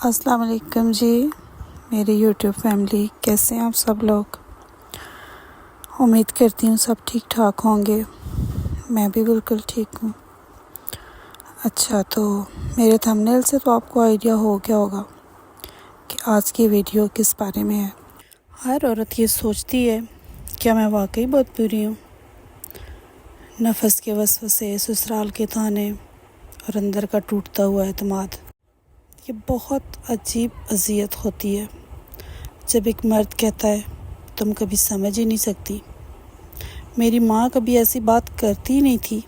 السلام علیکم جی، میری یوٹیوب فیملی، کیسے ہیں آپ سب لوگ؟ امید کرتی ہوں سب ٹھیک ٹھاک ہوں گے۔ میں بھی بالکل ٹھیک ہوں۔ اچھا، تو میرے تھمبنیل سے تو آپ کو آئیڈیا ہو گیا ہوگا کہ آج کی ویڈیو کس بارے میں ہے۔ ہر عورت یہ سوچتی ہے کیا میں واقعی بہت بری ہوں؟ نفس کے وسوسے، سسرال کے تانے اور اندر کا ٹوٹتا ہوا اعتماد، یہ بہت عجیب اذیت ہوتی ہے جب ایک مرد کہتا ہے تم کبھی سمجھ ہی نہیں سکتی، میری ماں کبھی ایسی بات کرتی ہی نہیں تھی،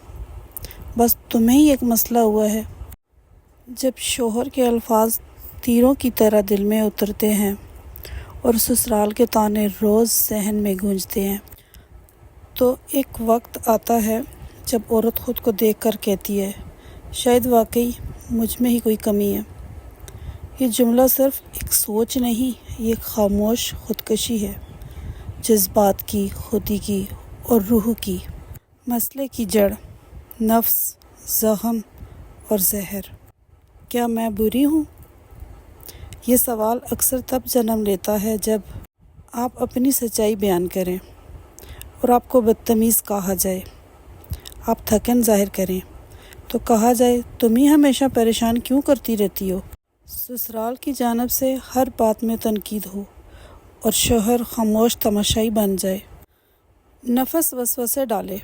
بس تمہیں ہی ایک مسئلہ ہوا ہے۔ جب شوہر کے الفاظ تیروں کی طرح دل میں اترتے ہیں اور سسرال کے تانے روز ذہن میں گونجتے ہیں، تو ایک وقت آتا ہے جب عورت خود کو دیکھ کر کہتی ہے شاید واقعی مجھ میں ہی کوئی کمی ہے۔ یہ جملہ صرف ایک سوچ نہیں، یہ خاموش خودکشی ہے، جذبات کی، خودی کی اور روح کی۔ مسئلے کی جڑ، نفس، زخم اور زہر۔ کیا میں بری ہوں؟ یہ سوال اکثر تب جنم لیتا ہے جب آپ اپنی سچائی بیان کریں اور آپ کو بدتمیز کہا جائے، آپ تھکن ظاہر کریں تو کہا جائے تم ہی ہمیشہ پریشان کیوں کرتی رہتی ہو۔ سسرال کی جانب سے ہر بات میں تنقید ہو اور شوہر خاموش تماشائی بن جائے۔ نفس وسوسے ڈالے،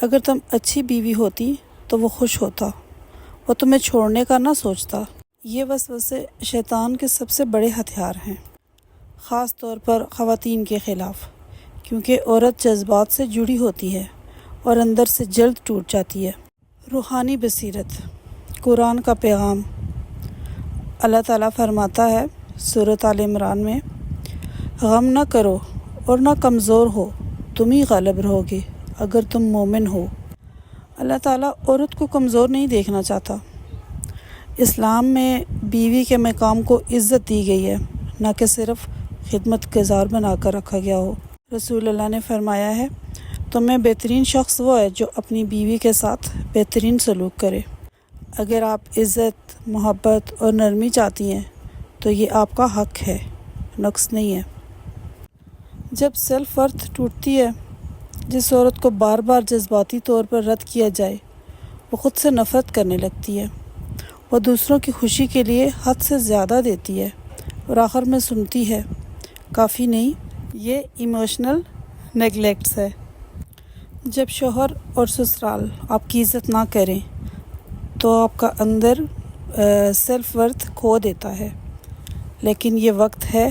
اگر تم اچھی بیوی ہوتی تو وہ خوش ہوتا، وہ تمہیں چھوڑنے کا نہ سوچتا۔ یہ وسوسے شیطان کے سب سے بڑے ہتھیار ہیں، خاص طور پر خواتین کے خلاف، کیونکہ عورت جذبات سے جڑی ہوتی ہے اور اندر سے جلد ٹوٹ جاتی ہے۔ روحانی بصیرت، قرآن کا پیغام۔ اللہ تعالیٰ فرماتا ہے سورۃ آل عمران میں، غم نہ کرو اور نہ کمزور ہو، تم ہی غالب رہو گے اگر تم مومن ہو۔ اللہ تعالیٰ عورت کو کمزور نہیں دیکھنا چاہتا۔ اسلام میں بیوی کے مقام کو عزت دی گئی ہے، نہ کہ صرف خدمت گزار بنا کر رکھا گیا ہو۔ رسول اللہ نے فرمایا ہے تم میں بہترین شخص وہ ہے جو اپنی بیوی کے ساتھ بہترین سلوک کرے۔ اگر آپ عزت، محبت اور نرمی چاہتی ہیں تو یہ آپ کا حق ہے، نقص نہیں ہے۔ جب سیلف ورتھ ٹوٹتی ہے، جس عورت کو بار بار جذباتی طور پر رد کیا جائے، وہ خود سے نفرت کرنے لگتی ہے۔ وہ دوسروں کی خوشی کے لیے حد سے زیادہ دیتی ہے اور آخر میں سنتی ہے کافی نہیں۔ یہ ایموشنل نیگلیکٹس ہے۔ جب شوہر اور سسرال آپ کی عزت نہ کریں تو آپ کا اندر سیلف ورتھ کھو دیتا ہے، لیکن یہ وقت ہے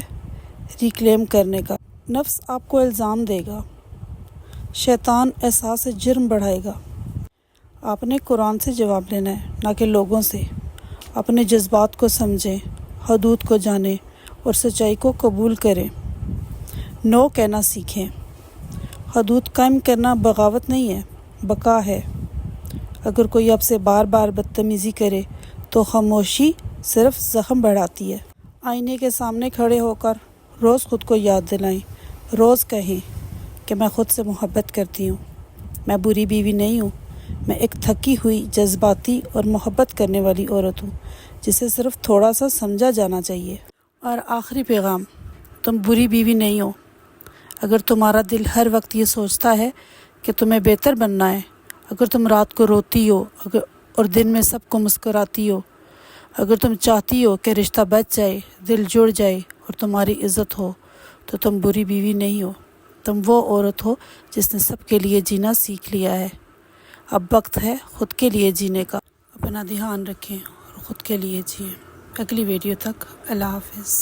ریکلیم کرنے کا۔ نفس آپ کو الزام دے گا، شیطان احساس جرم بڑھائے گا۔ آپ نے قرآن سے جواب لینا ہے، نہ کہ لوگوں سے۔ اپنے جذبات کو سمجھیں، حدود کو جانیں اور سچائی کو قبول کریں۔ نو کہنا سیکھیں۔ حدود قائم کرنا بغاوت نہیں ہے، بقا ہے۔ اگر کوئی آپ سے بار بار بدتمیزی کرے تو خاموشی صرف زخم بڑھاتی ہے۔ آئینے کے سامنے کھڑے ہو کر روز خود کو یاد دلائیں، روز کہیں کہ میں خود سے محبت کرتی ہوں، میں بری بیوی نہیں ہوں، میں ایک تھکی ہوئی، جذباتی اور محبت کرنے والی عورت ہوں جسے صرف تھوڑا سا سمجھا جانا چاہیے۔ اور آخری پیغام، تم بری بیوی نہیں ہو۔ اگر تمہارا دل ہر وقت یہ سوچتا ہے کہ تمہیں بہتر بننا ہے، اگر تم رات کو روتی ہو اور دن میں سب کو مسکراتی ہو، اگر تم چاہتی ہو کہ رشتہ بچ جائے، دل جڑ جائے اور تمہاری عزت ہو، تو تم بری بیوی نہیں ہو، تم وہ عورت ہو جس نے سب کے لیے جینا سیکھ لیا ہے۔ اب وقت ہے خود کے لیے جینے کا۔ اپنا دھیان رکھیں اور خود کے لیے جئیں۔ اگلی ویڈیو تک اللہ حافظ۔